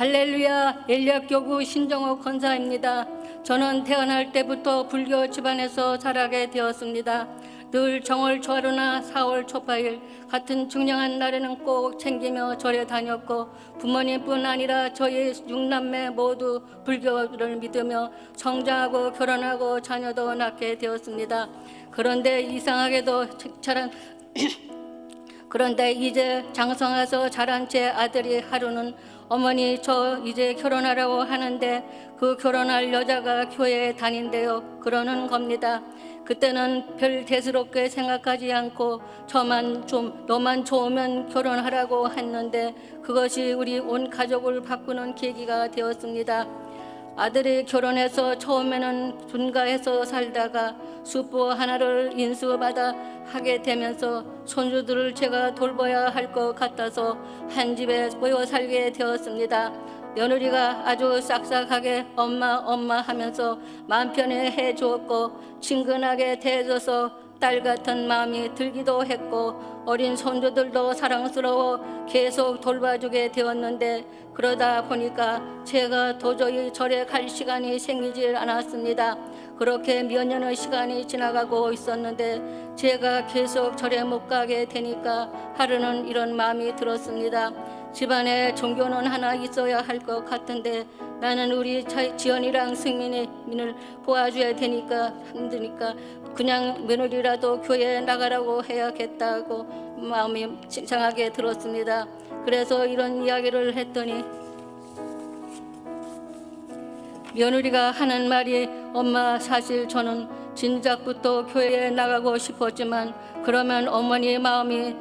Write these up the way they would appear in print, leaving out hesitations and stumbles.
할렐루야, 엘리압교구 신정옥 권사입니다. 저는 태어날 때부터 불교 집안에서 자라게 되었습니다. 늘 정월 초하루나 4월 초파일 같은 중요한 날에는 꼭 챙기며 절에 다녔고, 부모님뿐 아니라 저희 6남매 모두 불교를 믿으며 성장하고 결혼하고 자녀도 낳게 되었습니다. 그런데 이상하게도 그런데 이제 장성해서 자란 제 아들이 하루는 어머니, 저 이제 결혼하라고 하는데 그 결혼할 여자가 교회에 다닌대요, 그러는 겁니다. 그때는 별 대수롭게 생각하지 않고 너만 좋으면 결혼하라고 했는데 그것이 우리 온 가족을 바꾸는 계기가 되었습니다. 아들이 결혼해서 처음에는 분가해서 살다가 수부 하나를 인수받아 하게 되면서 손주들을 제가 돌봐야 할 것 같아서 한 집에 모여 살게 되었습니다. 며느리가 아주 싹싹하게 엄마 하면서 마음 편히 해주었고, 친근하게 대해줘서 딸 같은 마음이 들기도 했고, 어린 손주들도 사랑스러워 계속 돌봐주게 되었는데, 그러다 보니까 제가 도저히 절에 갈 시간이 생기질 않았습니다. 그렇게 몇 년의 시간이 지나가고 있었는데 제가 계속 절에 못 가게 되니까 하루는 이런 마음이 들었습니다. 집안에 종교는 하나 있어야 할 것 같은데 나는 우리 지연이랑 승민을 도와줘야 되니까 힘드니까 그냥 며느리라도 교회에 나가라고 해야겠다고 마음이 칭찬하게 들었습니다. 그래서 이런 이야기를 했더니 며느리가 하는 말이, 엄마, 사실 저는 진작부터 교회에 나가고 싶었지만 그러면 어머니 마음이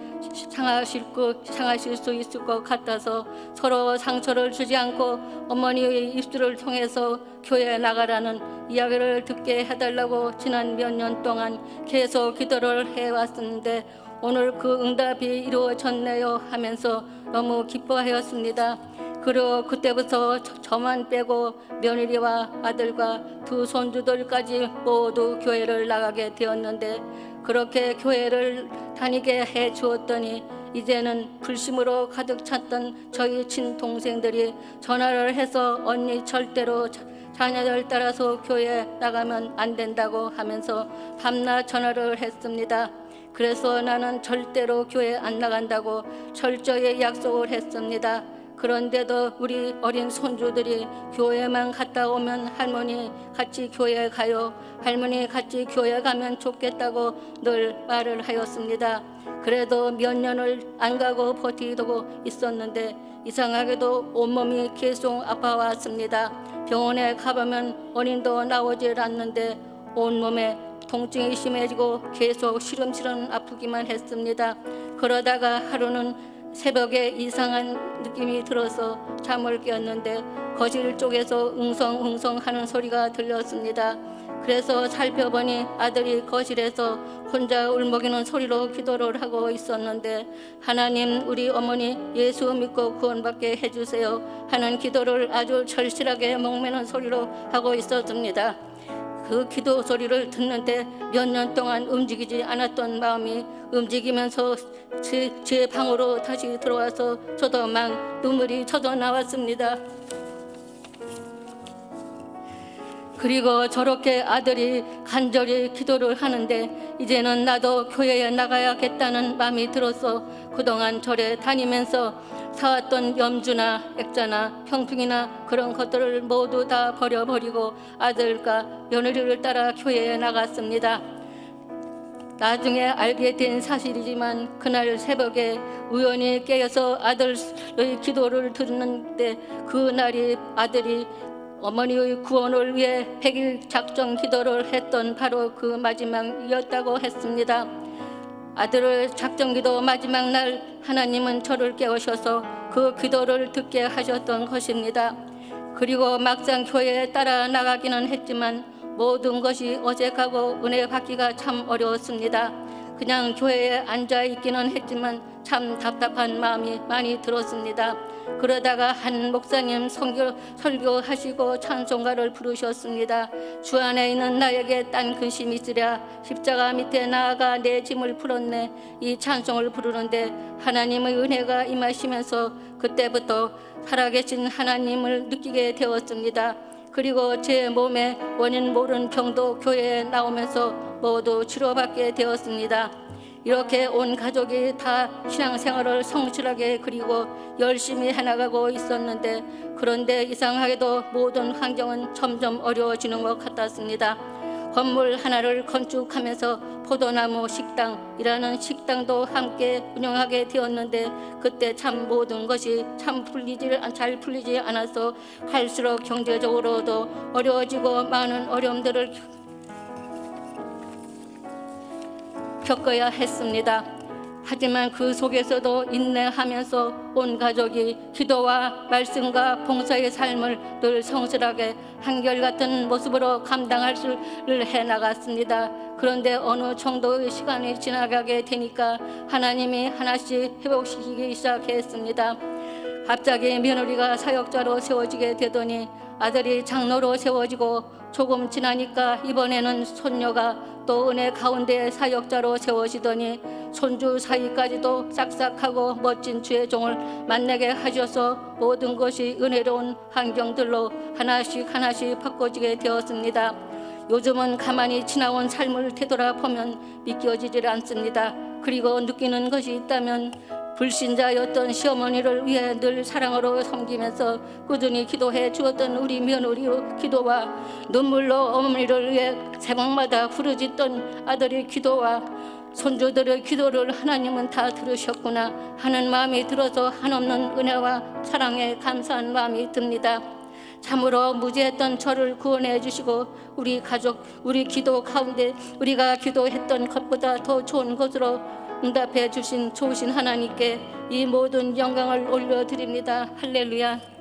상하실 수 있을 것 같아서 서로 상처를 주지 않고 어머니의 입술을 통해서 교회에 나가라는 이야기를 듣게 해달라고 지난 몇 년 동안 계속 기도를 해왔었는데 오늘 그 응답이 이루어졌네요 하면서 너무 기뻐하였습니다. 그리고 그때부터 저만 빼고 며느리와 아들과 두 손주들까지 모두 교회를 나가게 되었는데, 그렇게 교회를 다니게 해 주었더니 이제는 불심으로 가득 찼던 저희 친동생들이 전화를 해서 언니 절대로 자녀들 따라서 교회 나가면 안 된다고 하면서 밤낮 전화를 했습니다. 그래서 나는 절대로 교회 안 나간다고 철저히 약속을 했습니다. 그런데도 우리 어린 손주들이 교회만 갔다 오면 할머니 같이 교회 가요, 할머니 같이 교회 가면 좋겠다고 늘 말을 하였습니다. 그래도 몇 년을 안 가고 버티고 있었는데 이상하게도 온몸이 계속 아파왔습니다. 병원에 가보면 원인도 나오질 않는데 온몸에 통증이 심해지고 계속 시름시름 아프기만 했습니다. 그러다가 하루는 새벽에 이상한 느낌이 들어서 잠을 깨었는데 거실 쪽에서 웅성웅성 하는 소리가 들렸습니다. 그래서 살펴보니 아들이 거실에서 혼자 울먹이는 소리로 기도를 하고 있었는데, 하나님, 우리 어머니 예수 믿고 구원받게 해주세요 하는 기도를 아주 절실하게 목매는 소리로 하고 있었습니다. 그 기도 소리를 듣는데 몇 년 동안 움직이지 않았던 마음이 움직이면서 제 방으로 다시 들어와서 저도 막 눈물이 젖어 나왔습니다. 그리고 저렇게 아들이 간절히 기도를 하는데 이제는 나도 교회에 나가야겠다는 마음이 들어서 그동안 절에 다니면서 사왔던 염주나 액자나 평풍이나 그런 것들을 모두 다 버려버리고 아들과 며느리를 따라 교회에 나갔습니다. 나중에 알게 된 사실이지만 그날 새벽에 우연히 깨어서 아들의 기도를 듣는데 그날이 아들이 어머니의 구원을 위해 100일 작정 기도를 했던 바로 그 마지막이었다고 했습니다. 아들의 작정기도 마지막 날 하나님은 저를 깨우셔서 그 기도를 듣게 하셨던 것입니다. 그리고 막상 교회에 따라 나가기는 했지만 모든 것이 어색하고 은혜 받기가 참 어려웠습니다. 그냥 교회에 앉아 있기는 했지만 참 답답한 마음이 많이 들었습니다. 그러다가 한 목사님 설교하시고 찬송가를 부르셨습니다. 주 안에 있는 나에게 딴 근심이 있으랴, 십자가 밑에 나아가 내 짐을 풀었네. 이 찬송을 부르는데 하나님의 은혜가 임하시면서 그때부터 살아계신 하나님을 느끼게 되었습니다. 그리고 제 몸에 원인 모르는 병도 교회에 나오면서 모두 치료받게 되었습니다. 이렇게 온 가족이 다 신앙생활을 성실하게 그리고 열심히 해나가고 있었는데, 그런데 이상하게도 모든 환경은 점점 어려워지는 것 같았습니다. 건물 하나를 건축하면서 포도나무 식당이라는 식당도 함께 운영하게 되었는데, 그때 참 모든 것이 참 잘 풀리지 않아서 갈수록 경제적으로도 어려워지고 많은 어려움들을 겪어야 했습니다. 하지만 그 속에서도 인내하면서 온 가족이 기도와 말씀과 봉사의 삶을 늘 성실하게 한결같은 모습으로 감당할 수를 해나갔습니다. 그런데 어느 정도의 시간이 지나가게 되니까 하나님이 하나씩 회복시키기 시작했습니다. 갑자기 며느리가 사역자로 세워지게 되더니 아들이 장로로 세워지고, 조금 지나니까 이번에는 손녀가 또 은혜 가운데 사역자로 세워지더니 손주 사이까지도 싹싹하고 멋진 주의 종을 만나게 하셔서 모든 것이 은혜로운 환경들로 하나씩 바꿔지게 되었습니다. 요즘은 가만히 지나온 삶을 되돌아보면 믿겨지질 않습니다. 그리고 느끼는 것이 있다면 불신자였던 시어머니를 위해 늘 사랑으로 섬기면서 꾸준히 기도해 주었던 우리 며느리의 기도와 눈물로 어머니를 위해 새벽마다 부르짖던 아들의 기도와 손주들의 기도를 하나님은 다 들으셨구나 하는 마음이 들어서 한없는 은혜와 사랑에 감사한 마음이 듭니다. 참으로 무지했던 저를 구원해 주시고 우리 가족, 우리 기도 가운데 우리가 기도했던 것보다 더 좋은 것으로 응답해 주신 좋으신 하나님께 이 모든 영광을 올려드립니다. 할렐루야.